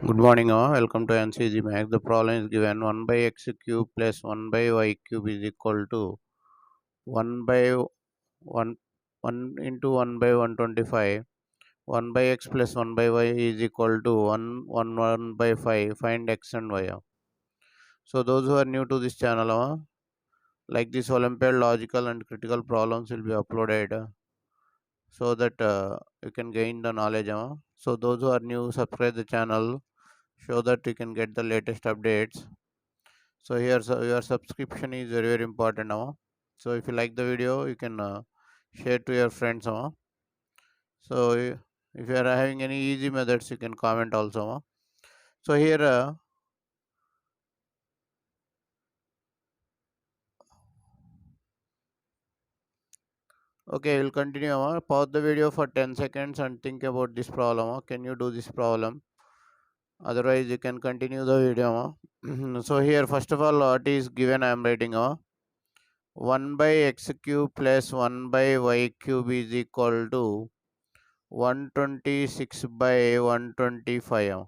Good morning, all. Welcome to AyaansEasyMath. The problem is given 1 by x cube plus 1 by y cube is equal to 1 by 1, 1 into 1 by 125. 1 by x plus 1 by y is equal to 1 by 5. Find x and y. So, those who are new to this channel, like this Olympiad logical and critical problems will be uploaded so that you can gain the knowledge. So, those who are new, subscribe the channel so that you can get the latest updates. So here, your subscription is very very important now. So if you like the video, you can share to your friends now. So if you are having any easy methods, you can comment also now. So here okay, we'll continue. Pause the video for 10 seconds and think about this problem. Can you do this problem? Otherwise you can continue the video. So here, first of all, what is given? I am writing 1 by x cube plus 1 by y cube is equal to 126 by 125.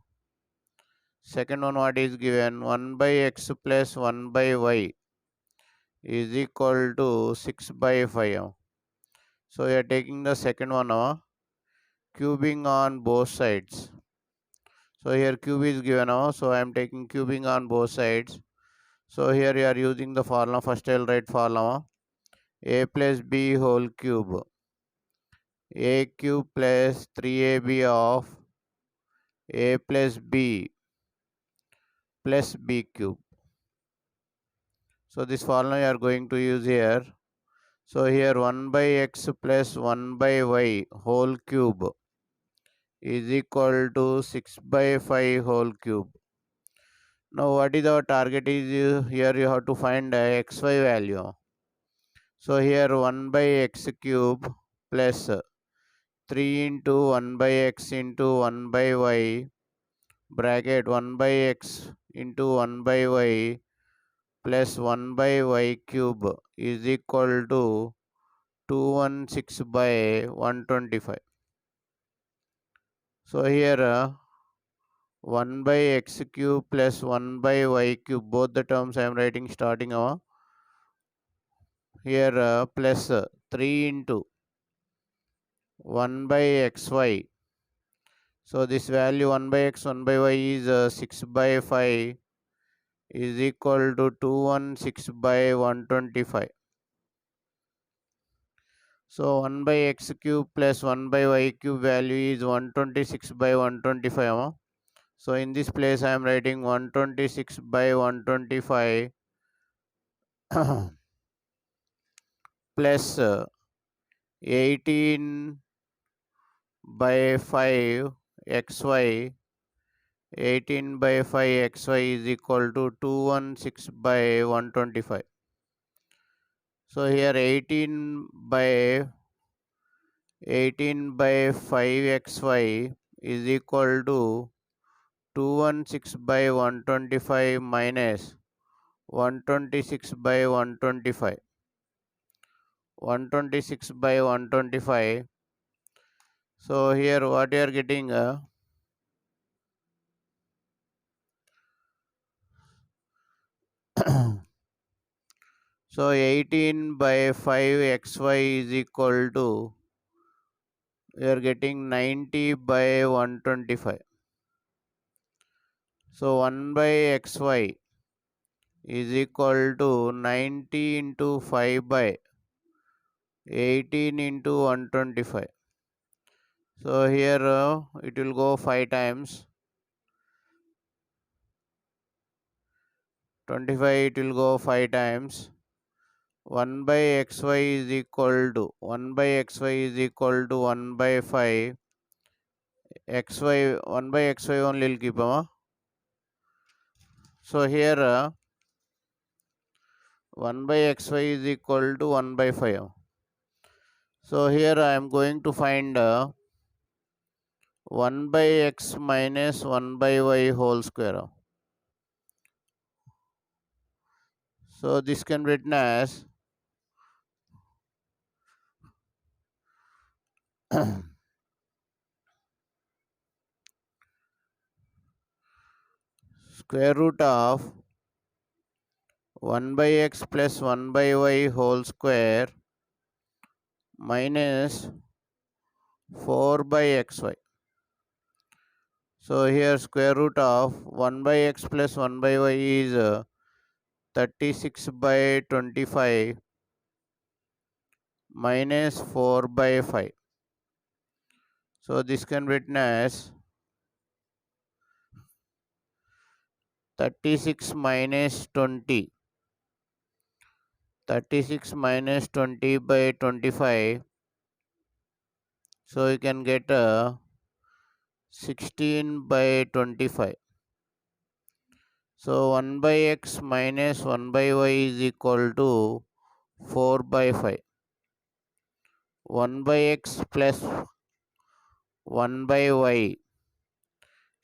Second one, what is given? 1 by x plus 1 by y is equal to 6 by 5. So we are taking the second one, cubing on both sides. So here cube is given, so I am taking cubing on both sides. So here you are using the formula. First I will write formula. A plus b whole cube. A cube plus 3ab of a plus b plus b cube. So this formula you are going to use here. So here 1 by x plus 1 by y whole cube is equal to 6 by 5 whole cube. Now what is our target is here you have to find xy value. So here 1 by x cube plus 3 into 1 by x into 1 by y bracket 1 by x into 1 by y plus 1 by y cube is equal to 216 by 125. So here 1 by x cube plus 1 by y cube, both the terms I am writing starting here plus 3 into 1 by xy. So this value 1 by x 1 by y is 6 by 5 is equal to 216 by 125. So 1 by x cube plus 1 by y cube value is 126 by 125. So in this place I am writing 126 by 125 plus 18 by 5 xy. 18 by 5 xy is equal to 216 by 125. So here 18 by 5 xy is equal to 216 by 125 minus 126 by 125. 126 by 125. So here what you are getting so 18 by 5 xy is equal to we are getting 90 by 125. So 1 by xy is equal to 90 into 5 by 18 into 125. So here it will go 5 times. 25 it will go 5 times. 1 by xy is equal to 1 by xy is equal to 1 by 5 xy 1 by xy only will keep so here 1 by xy is equal to 1 by 5. So here I am going to find 1 by x minus 1 by y whole square. So this can be written as square root of 1 by x plus 1 by y whole square minus 4 by xy. So here square root of 1 by x plus 1 by y is 36 by 25 minus 4 by 5. So this can be written as 36 minus 20. 36 minus 20 by 25. So you can get 16 by 25. So 1 by x minus 1 by y is equal to 4 by 5. 1 by x plus 1 by y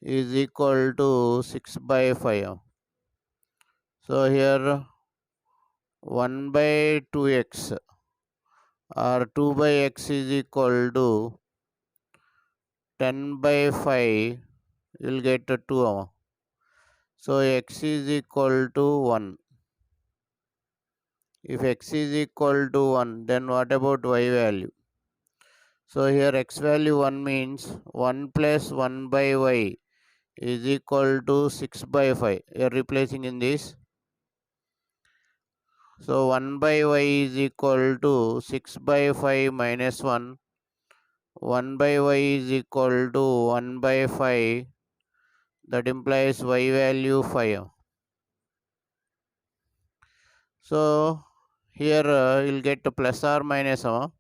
is equal to 6 by 5. So here 1 by 2x or 2 by x is equal to 10 by 5. You will get 2. So x is equal to 1. If x is equal to 1, then what about y value? So here x value 1 means 1 plus 1 by y is equal to 6 by 5. You are replacing in this. So 1 by y is equal to 6 by 5 minus 1. 1 by y is equal to 1 by 5. That implies y value 5. So here you'll get plus or minus. So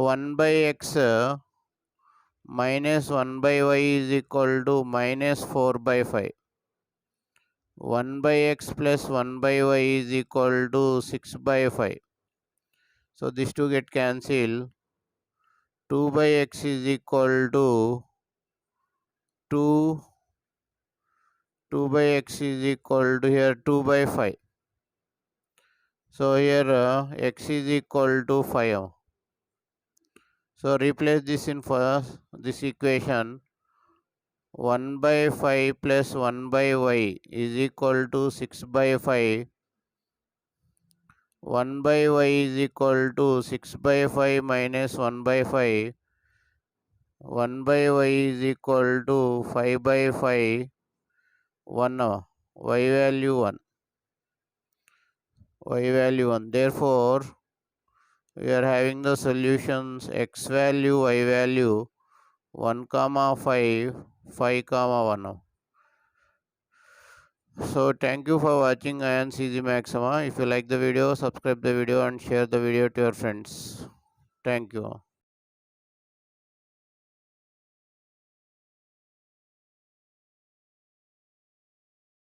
1 by x minus 1 by y is equal to minus 4 by 5. 1 by x plus 1 by y is equal to 6 by 5. So these two get cancelled. 2 by x is equal to 2. 2 by x is equal to here 2 by 5. So here x is equal to 5. So replace this in first this equation. 1 by 5 plus 1 by y is equal to 6 by 5. 1 by y is equal to 6 by 5 minus 1 by 5. 1 by y is equal to 5 by 5. 1. Y value 1. Y value 1. Therefore, we are having the solutions x value, y value 1 comma 5, 5 comma 1. So thank you for watching AyaansEasyMath. If you like the video, subscribe the video and share the video to your friends. Thank you.